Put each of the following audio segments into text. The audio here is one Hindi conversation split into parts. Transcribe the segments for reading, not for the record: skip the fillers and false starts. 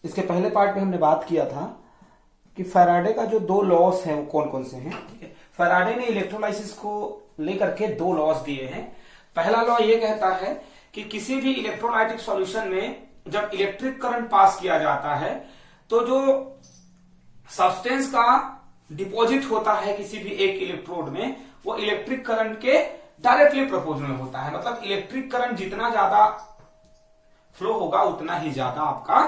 इसके पहले पार्ट में हमने बात किया था कि फैराडे का जो दो लॉस हैं वो कौन कौन से हैं। ठीक है, फैराडे ने इलेक्ट्रोलाइसिस को लेकर के दो लॉस दिए हैं। पहला लॉ ये कहता है कि किसी भी इलेक्ट्रोलाइटिक सॉल्यूशन में जब इलेक्ट्रिक करंट पास किया जाता है तो जो सब्सटेंस का डिपॉजिट होता है किसी भी एक इलेक्ट्रोड में, वो इलेक्ट्रिक करंट के डायरेक्टली प्रोपोर्शनल होता है। मतलब इलेक्ट्रिक करंट जितना ज्यादा फ्लो होगा उतना ही ज्यादा आपका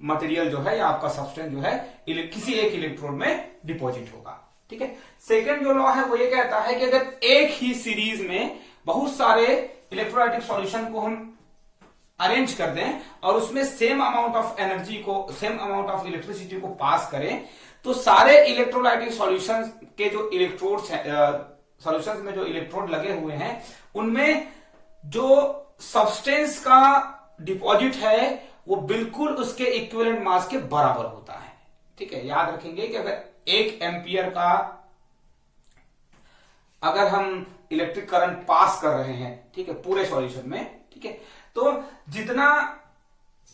मटेरियल जो है या आपका सब्सटेंस जो है किसी एक इलेक्ट्रोड में डिपॉजिट होगा। ठीक है, सेकेंड जो लॉ है वो ये कहता है कि अगर एक ही सीरीज में बहुत सारे इलेक्ट्रोलाइटिक सॉल्यूशन को हम अरेंज कर दें और उसमें सेम अमाउंट ऑफ एनर्जी को, सेम अमाउंट ऑफ इलेक्ट्रिसिटी को पास करें, तो सारे इलेक्ट्रोलाइटिक सॉल्यूशन के जो इलेक्ट्रोड्स हैं, सॉल्यूशंस में जो इलेक्ट्रोड लगे हुए हैं, उनमें जो सब्सटेंस का डिपॉजिट है वो बिल्कुल उसके इक्विवेलेंट मास के बराबर होता है। ठीक है, याद रखेंगे कि अगर 1 एम्पियर का अगर हम इलेक्ट्रिक करंट पास कर रहे हैं, ठीक है, पूरे सॉल्यूशन में, ठीक है, तो जितना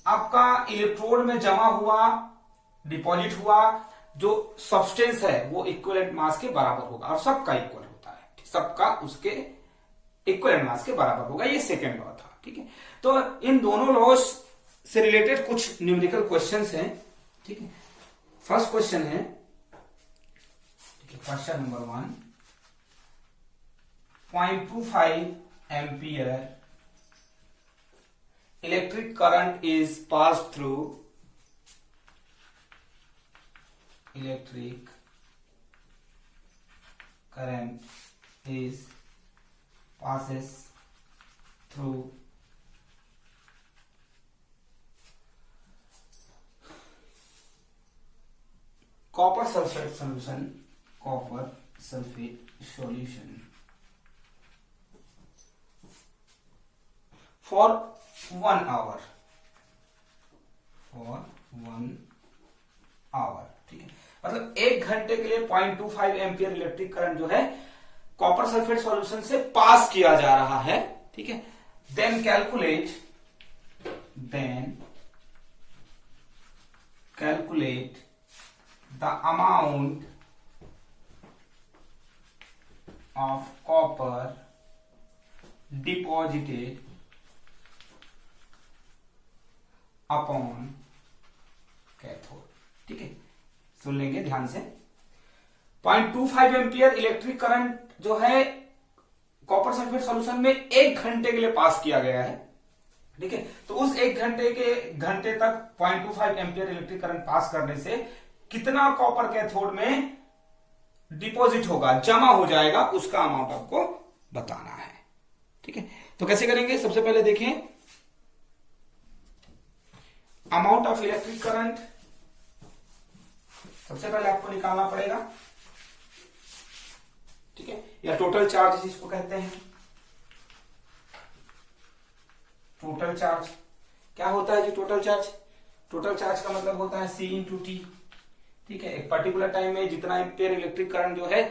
आपका इलेक्ट्रोड में जमा हुआ, डिपॉजिट हुआ जो सब्सटेंस है वो इक्विवेलेंट मास के बराबर होगा और सबका इक्वल होता है, सबका उसके इक्विवेलेंट मास के बराबर होगा। ये सेकेंड लॉ था। ठीक है, तो इन दोनों लॉस से रिलेटेड कुछ न्यूमेरिकल क्वेश्चंस हैं। ठीक है, फर्स्ट क्वेश्चन है, ठीक है, question number 1, 0.25 ampere electric current is passed through electric current is passes through copper sulfate solution, copper sulfate solution for 1 hour, for 1 hour। ठीक है, मतलब 1 घंटे के लिए 0.25 एम्पियर इलेक्ट्रिक करंट जो है कॉपर सल्फेट सॉल्यूशन से पास किया जा रहा है। ठीक है, then calculate the amount of copper deposited upon cathode. ठीक है, सुन लेंगे ध्यान से। 0.25 एम्पियर इलेक्ट्रिक करंट जो है कॉपर सल्फेट सॉल्यूशन में 1 घंटे के लिए पास किया गया है। ठीक है, तो उस 1 घंटे तक 0.25 एम्पियर इलेक्ट्रिक करंट पास करने से कितना कॉपर कैथोड में डिपॉजिट होगा, जमा हो जाएगा, उसका अमाउंट आपको बताना है। ठीक है, तो कैसे करेंगे? सबसे पहले देखें, अमाउंट ऑफ इलेक्ट्रिक करंट सबसे पहले आपको निकालना पड़ेगा। ठीक है, या टोटल चार्ज जिसको कहते हैं। टोटल चार्ज क्या होता है जी? टोटल चार्ज का मतलब होता है C इंटू टी। ठीक है, एक पर्टिकुलर टाइम में जितना एम्पियर इलेक्ट्रिक करंट जो है,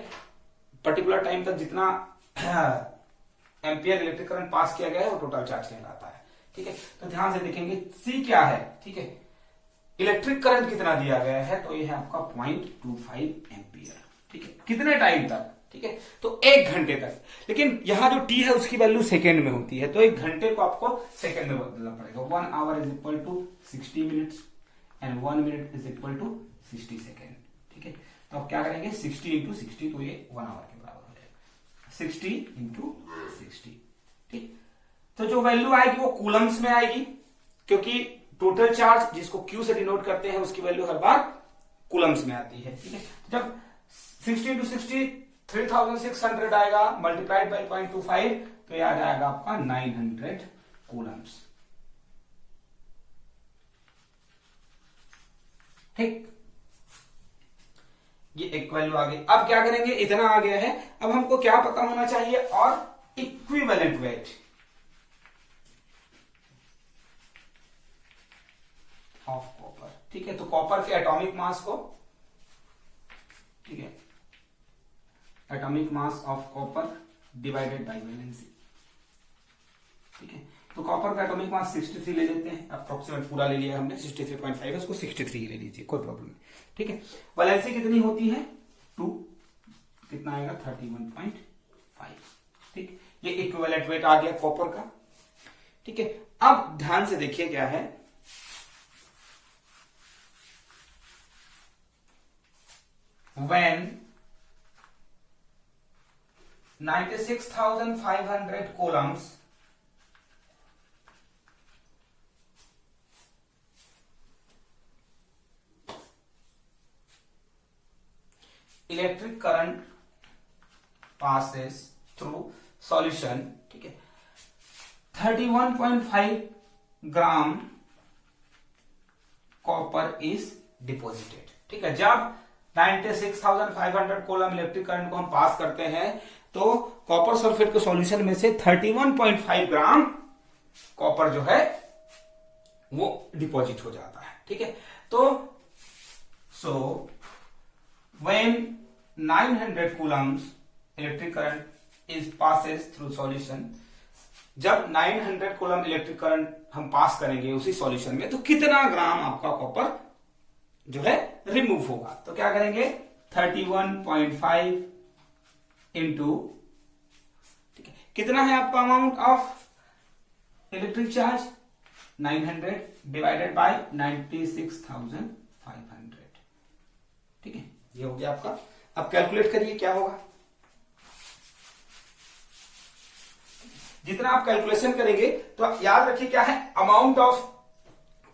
पर्टिकुलर टाइम तक जितना एम्पियर इलेक्ट्रिक करंट पास किया गया है वो टोटल चार्ज कहलाता है। ठीक है, तो ध्यान से देखेंगे C क्या है। ठीक है, इलेक्ट्रिक करंट कितना दिया गया है, तो ये है आपका 0.25 एम्पियर। ठीक है, कितने टाइम तक? ठीक है, तो 1 घंटे तक। लेकिन यहां जो T है उसकी वैल्यू सेकेंड में होती है, तो 1 घंटे को आपको सेकेंड में बदलना पड़ेगा। 1 hour is equal to 60 minutes and 1 minute is equal to 60 second. ठीक है, तो आप क्या करेंगे, 60 इंटू 60, तो ये 1 आवर के बराबर हो जाएगा। 60 इंटू 60। ठीक, तो जो वैल्यू आएगी वो कूलम्स में आएगी, क्योंकि टोटल चार्ज जिसको Q से डिनोट करते हैं उसकी वैल्यू हर बार कूलम्स में आती है। ठीक है, जब 60 इंटू 60 3600 आएगा, मल्टीप्लाइड बाई 0.25, तो यह आ जाएगा आपका 900 कूलम्स। ठीक, ये एक वैल्यू आ गई। अब क्या करेंगे, इतना आ गया है, अब हमको क्या पता होना चाहिए, और इक्विवेलेंट वेट ऑफ कॉपर। ठीक है, तो कॉपर के एटॉमिक मास को, ठीक है, atomic mass of copper divided by valency. ठीक है, तो कॉपर का एटॉमिक मास 63 ले लेते हैं, अप्रोक्सीमेट पूरा ले लिया हमने 63.5 है, उसको 63 ले लीजिए, कोई प्रॉब्लम नहीं। ठीक है, वैलेंसी कितनी होती है 2, कितना आएगा 31.5। ठीक, ये इक्विवेलेंट वेट आ गया कॉपर का। ठीक है, अब ध्यान से देखिए क्या है, when 96,500 coulombs electric current passes through solution, ठीक है, 31.5 ग्राम कॉपर इज डिपॉजिटेड। ठीक है, जब 96,500 कूलम इलेक्ट्रिक करंट को हम पास करते हैं तो कॉपर सल्फेट के सॉल्यूशन में से 31.5 ग्राम कॉपर जो है वो डिपॉजिट हो जाता है। ठीक है, तो so when 900 Coulomb's electric current is passes through solution, जब 900 कूलम इलेक्ट्रिक करंट हम पास करेंगे उसी सॉल्यूशन में, तो कितना ग्राम आपका कॉपर जो है रिमूव होगा। तो क्या करेंगे 31.5 इंटू, ठीक है, कितना है आपका amount of electric charge 900 divided by 96,500। ठीक है, ये हो गया आपका। अब कैलकुलेट करिए क्या होगा। जितना आप कैलकुलेशन करेंगे तो आप याद रखिए क्या है, अमाउंट ऑफ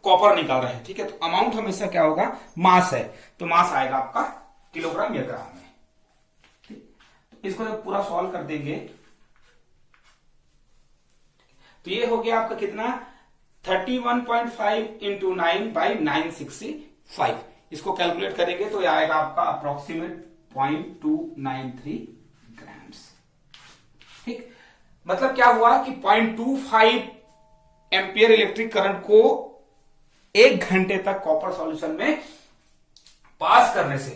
कॉपर निकाल रहे हैं। ठीक है, तो अमाउंट हमेशा क्या होगा, मास है, तो मास आएगा आपका किलोग्राम या ग्राम में। ठीक, तो इसको जब पूरा सॉल्व कर देंगे तो ये हो गया आपका कितना 31.5 इंटू 9 बाई 965। इसको कैलकुलेट करेंगे तो ये आएगा आपका अप्रोक्सीमेट 0.293 ग्राम्स। ठीक, मतलब क्या हुआ कि 0.25 एम्पियर इलेक्ट्रिक करंट को 1 घंटे तक कॉपर सॉल्यूशन में पास करने से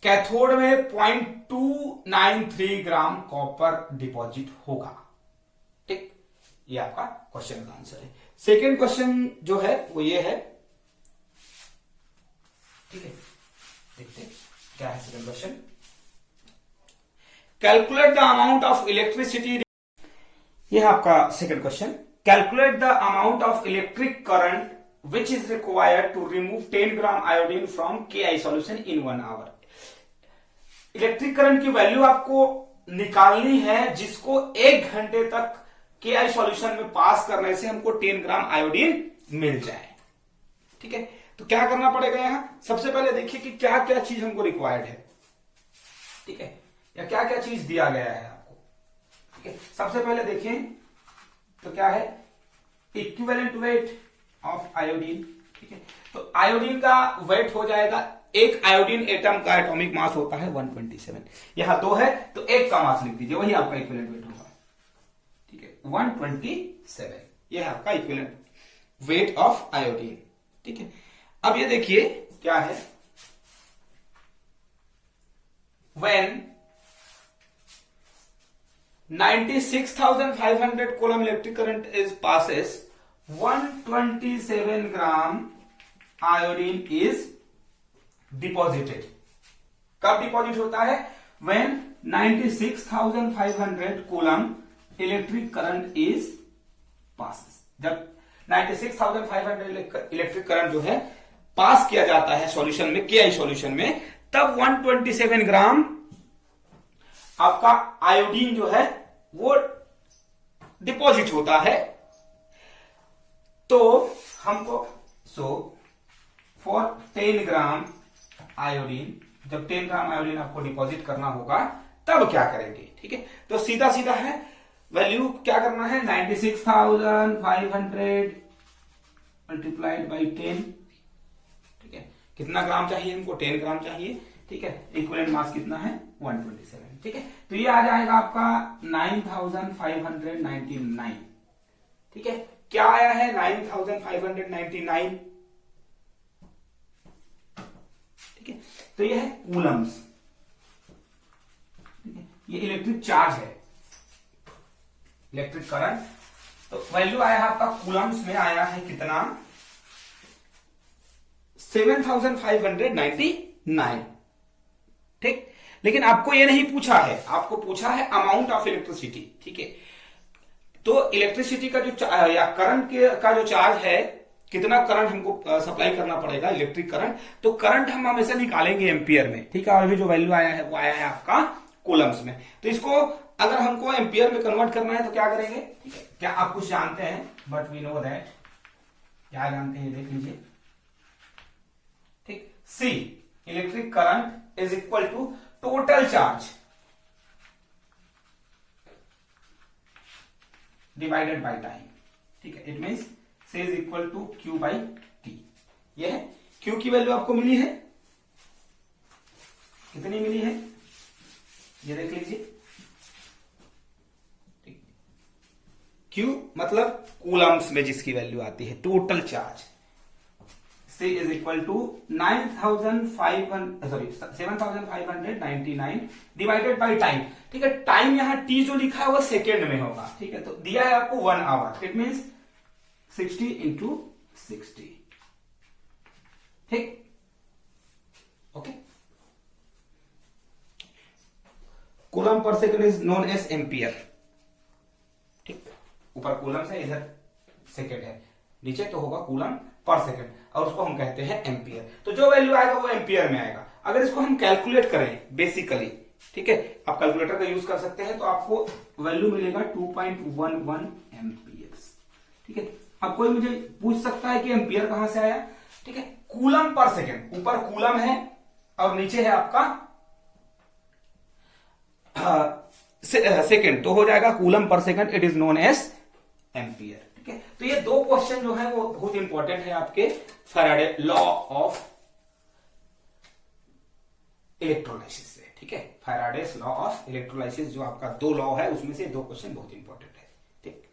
कैथोड में 0.293 ग्राम कॉपर डिपॉजिट होगा। ठीक, ये आपका क्वेश्चन का आंसर है। सेकेंड क्वेश्चन जो है वो ये है। ठीक है, देखते हैं क्या है second question. Calculate the amount of electricity, यह है आपका second question. Calculate the amount of electric current which is required to remove 10 gram iodine from Ki solution in 1 hour। Electric current की वैल्यू आपको निकालनी है जिसको 1 घंटे तक Ki सॉल्यूशन में पास करने से हमको 10 ग्राम आयोडीन मिल जाए। ठीक है, तो क्या करना पड़ेगा यहां, सबसे पहले देखिए कि क्या क्या चीज हमको रिक्वायर्ड है। ठीक है, या क्या क्या चीज दिया गया है आपको। ठीक है, सबसे पहले देखें तो क्या है, इक्विवेलेंट वेट ऑफ आयोडीन। ठीक है, तो आयोडीन का वेट हो जाएगा, एक आयोडीन एटम का एटॉमिक मास होता है 127, यहां 2 है तो 1 का मास लिख दीजिए, वही आपका इक्विवेलेंट वेट होगा। ठीक है, 127 यह है आपका इक्विवेलेंट वेट ऑफ आयोडीन। ठीक है, अब ये देखिए क्या है, when 96,500 coulomb electric current is passes 127 gram iodine is deposited. कब डिपॉजिट होता है, when 96,500 coulomb electric current is passes, जब 96,500 इलेक्ट्रिक करंट जो है पास किया जाता है सॉल्यूशन में, Ki सॉल्यूशन में, तब 127 ग्राम आपका आयोडीन जो है वो डिपॉजिट होता है। तो हमको फॉर 10 ग्राम आयोडीन, जब 10 ग्राम आयोडीन आपको डिपॉजिट करना होगा तब क्या करेंगे। ठीक है, तो सीधा सीधा है, वैल्यू क्या करना है 96,500 मल्टीप्लाइड बाई 10। ठीक है, कितना ग्राम चाहिए हमको, 10 ग्राम चाहिए। ठीक है, इक्विवेलेंट मास कितना है 127। ठीक है, तो ये आ जाएगा आपका 9,599। ठीक है, क्या आया है 9,599। ठीक है, तो ये है कूलम्स। ठीक है, ये इलेक्ट्रिक चार्ज है, इलेक्ट्रिक करंट तो वैल्यू आया है आपका कूलम्स में आया है कितना, 7599। ठीक, लेकिन आपको ये नहीं पूछा है, आपको पूछा है अमाउंट ऑफ इलेक्ट्रिसिटी। ठीक है, तो इलेक्ट्रिसिटी का जो या करंट का जो चार्ज है, कितना करंट हमको सप्लाई करना पड़ेगा, इलेक्ट्रिक करंट, तो करंट हम हमेशा निकालेंगे एम्पियर में। ठीक है, और अभी जो वैल्यू आया है वो आया है आपका कूलम्स में। तो इसको अगर हमको एम्पियर में कन्वर्ट करना है तो क्या करेंगे? ठीक है, क्या आप कुछ जानते हैं? बट वी नो दैट, क्या जानते हैं देख लीजिए। ठीक, C electric current is equal to total charge divided by time. ठीक है, it means C is equal to Q by T। ये है Q की वैल्यू आपको मिली है, कितनी मिली है ये देख लीजिए। Q मतलब कूलम्स में जिसकी वैल्यू आती है total charge, C is equal to 7599 divided by time. ठीक है, टाइम यहां T जो लिखा है वो सेकेंड में होगा। ठीक है, तो दिया है आपको 1 आवर, इट मीन्स 60 इंटू 60। ठीक, okay. Coulomb per second is known as ampere. ठीक, ऊपर कूलम है, इधर सेकेंड है, नीचे तो होगा कूलम पर सेकेंड, और उसको हम कहते हैं एम्पियर। तो जो वैल्यू आएगा वो एम्पियर में आएगा। अगर इसको हम कैलकुलेट करें बेसिकली, ठीक है, आप कैलकुलेटर का यूज कर सकते हैं, तो आपको वैल्यू मिलेगा 2.11 एम्पियर। ठीक है, अब कोई मुझे पूछ सकता है कि एम्पियर कहां से आया? ठीक है, कूलम पर सेकेंड, ऊपर कूलम है और नीचे है आपका सेकेंड, तो हो जाएगा coulomb per second, it is known as ampere. ठीक है, तो ये दो क्वेश्चन जो है वो बहुत इंपॉर्टेंट है आपके फैराडे लॉ ऑफ इलेक्ट्रोलाइसिस से। ठीक है, फैराडेस लॉ ऑफ इलेक्ट्रोलाइसिस जो आपका दो लॉ है उसमें से दो क्वेश्चन बहुत इंपॉर्टेंट है। ठीक।